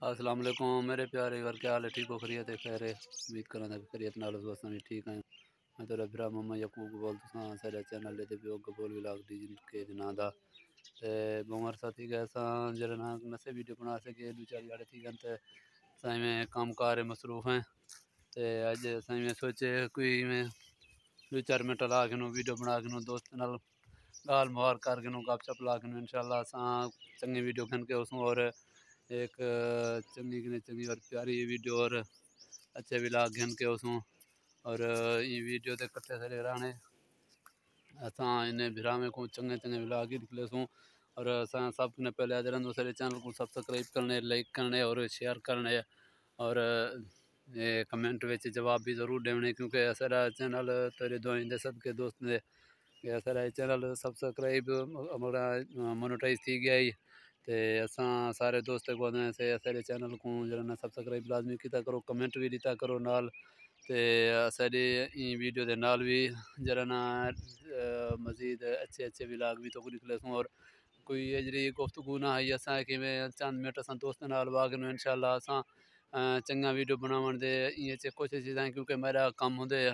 السلام علیکم میرے پیارے ور کیا حال ہے؟ ٹھیک ہو؟ خیریت ہے؟ خیر ہے؟ امید کرنا تھا خیریت نال اس واسطے ٹھیک ہیں۔ میں تیرا بھرا محمد یعقوب بولتا ہاں سارے چینل دے پیو قبول ولاگ ڈی جی کے جنا دا تے بمر ساتھی کیسا جڑا نا نسے ویڈیو بنا سکے دو چار جڑے ٹھیک ہیں تے سائیں میں کام کار مصروف ہیں تے اج سائیں میں سوچے کوئی میں دو چار منٹ لا کے نو ویڈیو بنا کے نو دوست نال گال مہار کر کے نو گپ شپ لا کے انشاءاللہ اساں چنگی ویڈیو کھن کے اس اور ایک چنگی اور پیاری ویڈیو اور اچھے ولاگ گھن کے اسوں اور یہ ویڈیو تے کٹھے سارے رانے اساں انہیں بھرا میں کو چنگے ولاگ ہی نکلے سوں اور اساں سب نے پہلے حاضر ہیں سارے چینل کو سبسکرائب کرنے لائک کرنے اور شیئر کرنے اور کمنٹ وچ جواب بھی ضرور دینے کیونکہ سارا چینل تیرے دعائیں دے صدقے دوست نے سارا چینل سبسکرائب ہمارا مونیٹائز تھی گیا ہی تے اساں سارے دوست کو سے سارے چینل کو جڑا سبسکرائب لازمی کیتا کرو کمنٹ بھی دیتا کرو نال تے سارے ویڈیو دے نال بھی جڑا نا مزید اچھے ولاگ بھی تو نکلے سوں اور کوئی اجری گفتگو نہ آئی اساں کہ میں چند منٹ اساں دوست نال واگن انشاءاللہ اساں چنگا ویڈیو بناون دے یہ کوشش چیزاں کیونکہ میرا کام ہوندے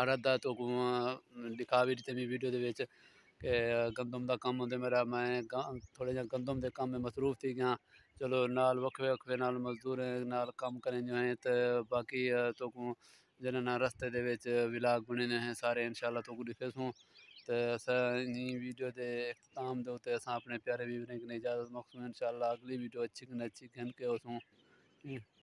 آردا تو دکھا بھی دیتے میں ویڈیو دے وچ کہ گندم دا کام ہوندے میرا میں تھوڑے جہاں گندم دے کام میں مصروف تھی گیا چلو نال وکھوے نال مزدور نال کام کریں جو ہیں تو باقی تو جنہاں رستے دے وچ ولاگ بنے ہیں سارے انشاءاللہ تو کو دکھے سوں تے اساں ویڈیو دے اختتام دے تے اساں اپنے پیارے ویوریں کی اجازت مخصوص انشاءاللہ اگلی ویڈیو اچھی گھن کے اسوں